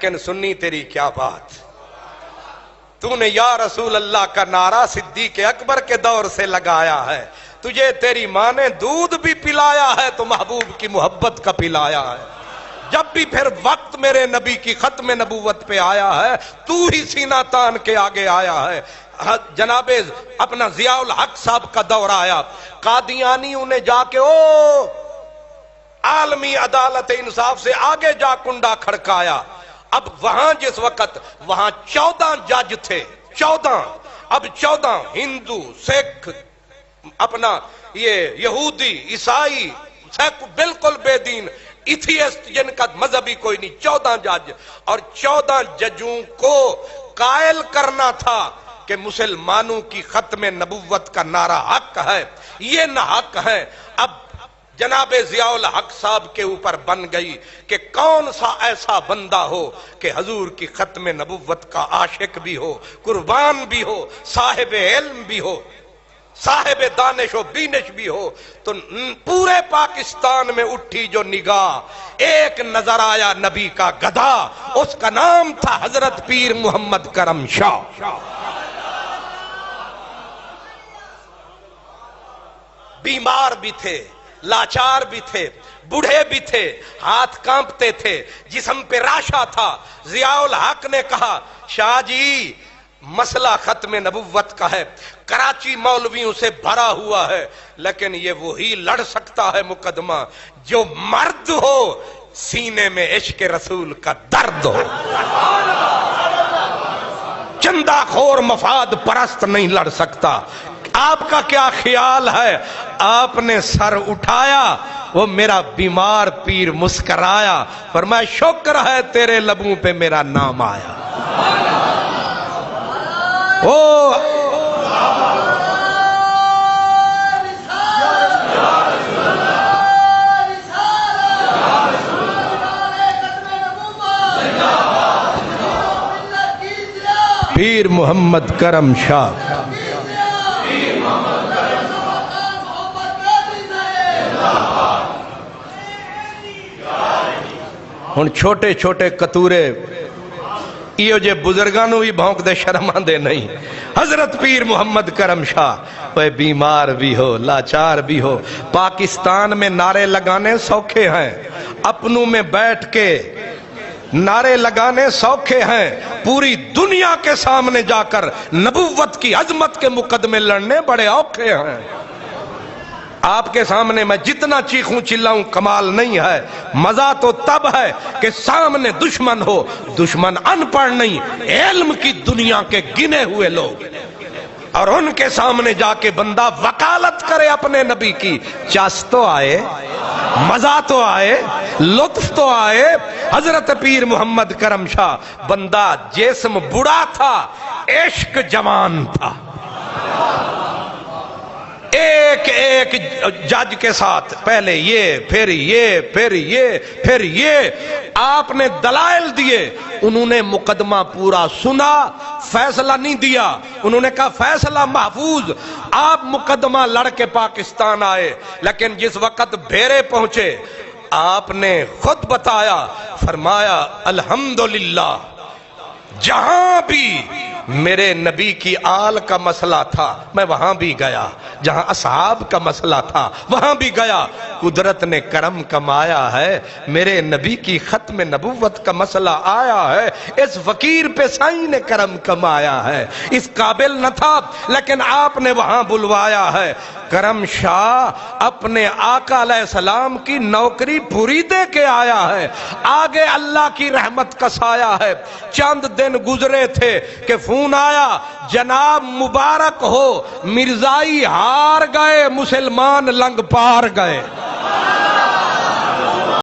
لیکن سنی تیری کیا بات، تو نے یا رسول اللہ کا نعرہ صدیق اکبر کے دور سے لگایا ہے، تجھے تیری ماں نے دودھ بھی پلایا ہے تو محبوب کی محبت کا پلایا ہے، جب بھی پھر وقت میرے نبی کی ختم نبوت پہ آیا ہے تو ہی سینہ تان کے آگے آیا ہے۔ جناب اپنا ضیاء الحق صاحب کا دور آیا، قادیانی انہیں جا کے عالمی عدالت انصاف سے آگے جا کنڈا کھڑکایا۔ اب وہاں جس وقت وہاں 14 جج تھے، 14، اب 14 ہندو، سکھ، اپنا یہ یہودی، عیسائی، بالکل بے دین، ایتھیسٹ جن کا مذہبی کوئی نہیں، 14 جج، اور 14 ججوں کو قائل کرنا تھا کہ مسلمانوں کی ختم نبوت کا نعرہ حق ہے، یہ نہ حق ہے۔ اب جناب ضیاء الحق صاحب کے اوپر بن گئی کہ کون سا ایسا بندہ ہو کہ حضور کی ختم نبوت کا عاشق بھی ہو، قربان بھی ہو، صاحب علم بھی ہو، صاحب دانش و بینش بھی ہو۔ تو پورے پاکستان میں اٹھی جو نگاہ، ایک نظر آیا نبی کا گدھا، اس کا نام تھا حضرت پیر محمد کرم شاہ۔ بیمار بھی تھے، لاچار بھی تھے، بوڑھے بھی تھے، ہاتھ کانپتے تھے، جسم پہ راشا تھا۔ ضیاء الحق نے کہا شاہ جی مسئلہ ختم نبوت کا ہے، کراچی مولویوں سے بھرا ہوا ہے، لیکن یہ وہی لڑ سکتا ہے مقدمہ جو مرد ہو، سینے میں عشق رسول کا درد ہو۔ چندہ خور مفاد پرست نہیں لڑ سکتا۔ آپ کا کیا خیال ہے؟ آپ نے سر اٹھایا، وہ میرا بیمار پیر مسکرایا، فرمایا شکر ہے تیرے لبوں پہ میرا نام آیا۔ پیر محمد کرم شاہ۔ ہن چھوٹے چھوٹے کتورے یہ جے بزرگانوں بھی بھونک دے شرما دے نہیں۔ حضرت پیر محمد کرم شاہ، وہ بیمار بھی ہو، لاچار بھی ہو، پاکستان میں نعرے لگانے سوکھے ہیں، اپنوں میں بیٹھ کے نعرے لگانے سوکھے ہیں، پوری دنیا کے سامنے جا کر نبوت کی عظمت کے مقدمے لڑنے بڑے اوکھے ہیں۔ آپ کے سامنے میں جتنا چیخوں چلاؤں کمال نہیں ہے، مزہ تو تب ہے کہ سامنے دشمن ہو، دشمن ان پڑھ نہیں، علم کی دنیا کے گنے ہوئے لوگ، اور ان کے سامنے جا کے بندہ وکالت کرے اپنے نبی کی، چس تو آئے، مزہ تو آئے، لطف تو آئے۔ حضرت پیر محمد کرم شاہ، بندہ جسم بڑا تھا، عشق جوان تھا۔ ایک ایک جج کے ساتھ پہلے یہ، پھر یہ، پھر یہ، پھر یہ، آپ نے دلائل دیے، انہوں نے مقدمہ پورا سنا، فیصلہ نہیں دیا، انہوں نے کہا فیصلہ محفوظ۔ آپ مقدمہ لڑ کے پاکستان آئے، لیکن جس وقت بھیرے پہنچے آپ نے خود بتایا، فرمایا الحمدللہ جہاں بھی میرے نبی کی آل کا مسئلہ تھا میں وہاں بھی گیا، جہاں اصحاب کا مسئلہ تھا وہاں بھی گیا، قدرت نے کرم کمایا ہے، میرے نبی کی ختم نبوت کا مسئلہ آیا ہے، اس فقیر پہ سائیں نے کرم کمایا ہے، اس قابل نہ تھا لیکن آپ نے وہاں بلوایا ہے۔ کرم شاہ اپنے آقا علیہ السلام کی نوکری پوری دے کے آیا ہے، آگے اللہ کی رحمت کا سایہ ہے۔ چند دن گزرے تھے کہ فون آیا، جناب مبارک ہو، مرزائی ہار گئے، مسلمان لنگ پار گئے۔